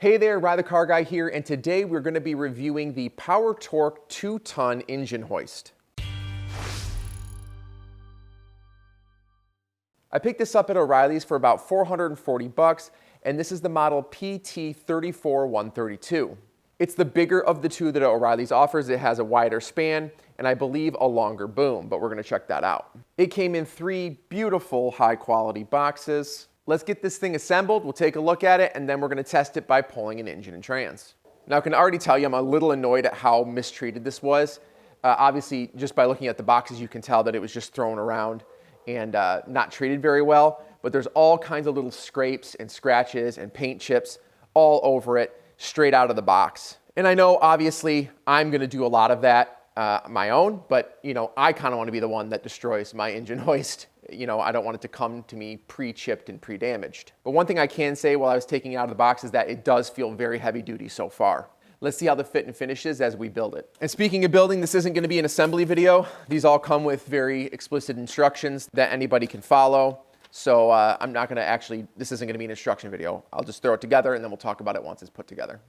Hey there, Ride the Car Guy here, and today we're going to be reviewing the Power Torque 2-ton engine hoist. I picked this up at O'Reilly's for about 440 bucks, and this is the model PT34132. It's the bigger of the two that O'Reilly's offers. It has a wider span and I believe a longer boom, but we're going to check that out. It came in 3 beautiful high quality boxes. Let's get this thing assembled, we'll take a look at it, and then we're going to test it by pulling an engine and trans. Now I can already tell you I'm a little annoyed at how mistreated this was. Obviously, just by looking at the boxes you can tell that it was just thrown around and not treated very well, but there's all kinds of little scrapes and scratches and paint chips all over it straight out of the box. And I know obviously I'm going to do a lot of that my own, but you know, I kind of want to be the one that destroys my engine hoist. You know, I don't want it to come to me pre-chipped and pre-damaged. But one thing I can say while I was taking it out of the box is that it does feel very heavy duty so far. Let's see how the fit and finish is as we build it. And speaking of building, this isn't going to be an assembly video. These all come with very explicit instructions that anybody can follow. So I'm not going to actually, this isn't going to be an instruction video. I'll just throw it together and then we'll talk about it once it's put together.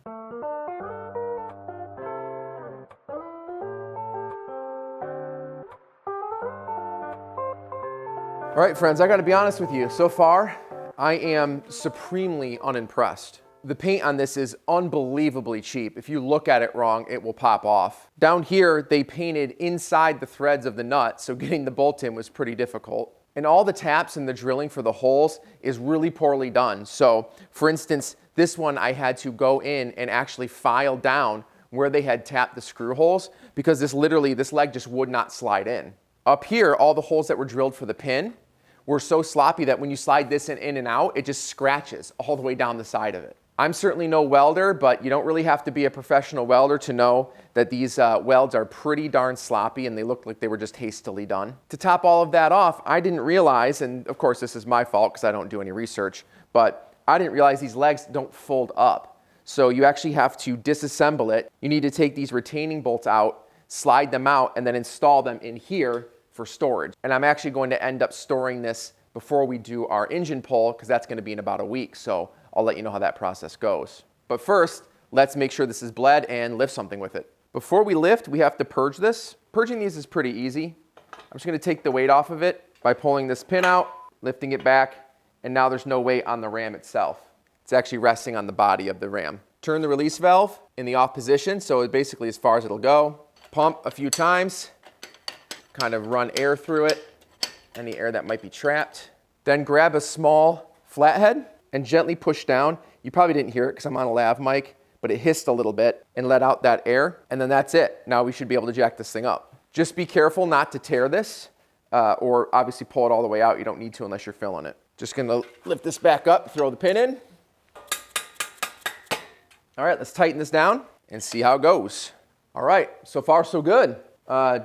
All right, friends, I got to be honest with you. So far, I am supremely unimpressed. The paint on this is unbelievably cheap. If you look at it wrong, it will pop off. Down here, they painted inside the threads of the nut, so getting the bolt in was pretty difficult. And all the taps and the drilling for the holes is really poorly done. So, for instance, this one I had to go in and actually file down where they had tapped the screw holes because this leg just would not slide in. Up here, all the holes that were drilled for the pin were so sloppy that when you slide this in and out, it just scratches all the way down the side of it. I'm certainly no welder, but you don't really have to be a professional welder to know that these welds are pretty darn sloppy and they look like they were just hastily done. To top all of that off, I didn't realize, and of course this is my fault because I don't do any research, but I didn't realize these legs don't fold up. So you actually have to disassemble it. You need to take these retaining bolts out, slide them out, and then install them in here for storage. And I'm actually going to end up storing this before we do our engine pull because that's going to be in about a week. So I'll let you know how that process goes. But first, let's make sure this is bled and lift something with it. Before we lift, we have to purge this. Purging these is pretty easy. I'm just going to take the weight off of it by pulling this pin out, lifting it back, and now there's no weight on the ram itself. It's actually resting on the body of the ram. Turn the release valve in the off position, so basically as far as it'll go. Pump a few times, kind of run air through it, any air that might be trapped. Then grab a small flathead and gently push down. You probably didn't hear it because I'm on a lav mic, but it hissed a little bit and let out that air, and then that's it. Now we should be able to jack this thing up. Just be careful not to tear this, or obviously pull it all the way out. You don't need to unless you're filling it. Just gonna lift this back up, throw the pin in. All right, let's tighten this down and see how it goes. All right, so far so good.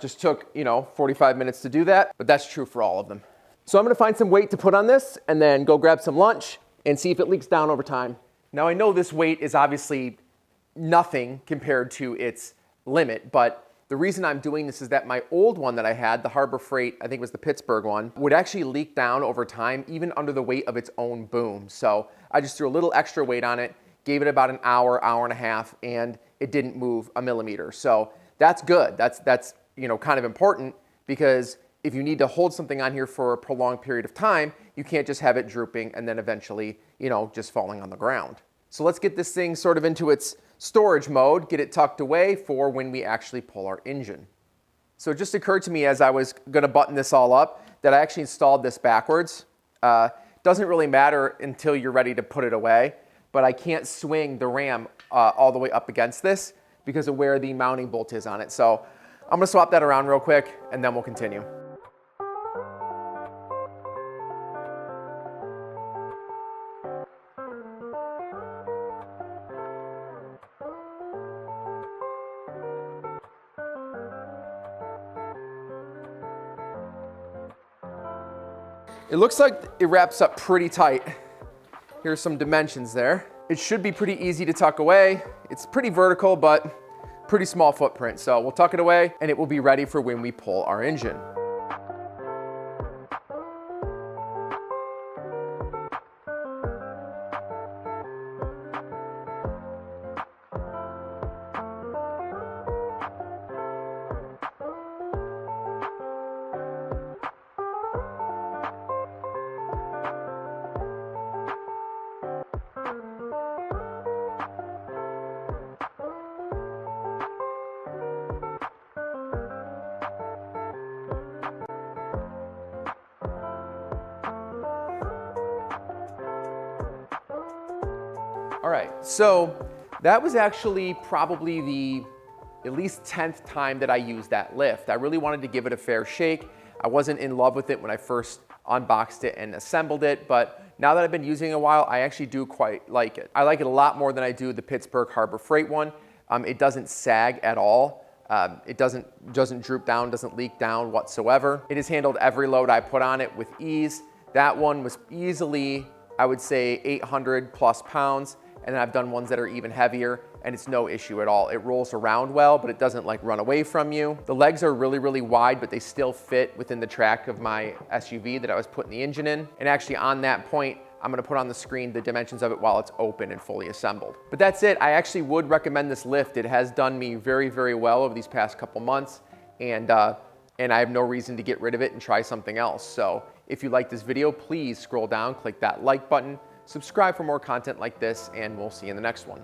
Just took, 45 minutes to do that, but that's true for all of them. So I'm gonna find some weight to put on this and then go grab some lunch and see if it leaks down over time. Now I know this weight is obviously nothing compared to its limit, but the reason I'm doing this is that my old one that I had, the Harbor Freight, I think it was the Pittsburgh one, would actually leak down over time, even under the weight of its own boom. So I just threw a little extra weight on it, gave it about an hour, hour and a half, and it didn't move a millimeter. So that's good. That's kind of important because if you need to hold something on here for a prolonged period of time, you can't just have it drooping and then eventually, just falling on the ground. So let's get this thing sort of into its storage mode, get it tucked away for when we actually pull our engine. So it just occurred to me as I was going to button this all up that I actually installed this backwards. Doesn't really matter until you're ready to put it away, but I can't swing the ram all the way up against this because of where the mounting bolt is on it. So I'm going to swap that around real quick and then we'll continue. It looks like it wraps up pretty tight. Here's some dimensions there. It should be pretty easy to tuck away. It's pretty vertical, but pretty small footprint. So we'll tuck it away and it will be ready for when we pull our engine. All right, so that was actually probably the at least 10th time that I used that lift. I really wanted to give it a fair shake. I wasn't in love with it when I first unboxed it and assembled it, but now that I've been using it a while, I actually do quite like it. I like it a lot more than I do the Pittsburgh Harbor Freight one. It doesn't sag at all. It doesn't droop down, doesn't leak down whatsoever. It has handled every load I put on it with ease. That one was easily, I would say, 800 plus pounds. And then I've done ones that are even heavier, and it's no issue at all. It rolls around well, but it doesn't like run away from you. The legs are really, really wide, but they still fit within the track of my SUV that I was putting the engine in. And actually on that point, I'm gonna put on the screen the dimensions of it while it's open and fully assembled. But that's it. I actually would recommend this lift. It has done me very, very well over these past couple months, and I have no reason to get rid of it and try something else. So if you like this video, please scroll down, click that like button, subscribe for more content like this, and we'll see you in the next one.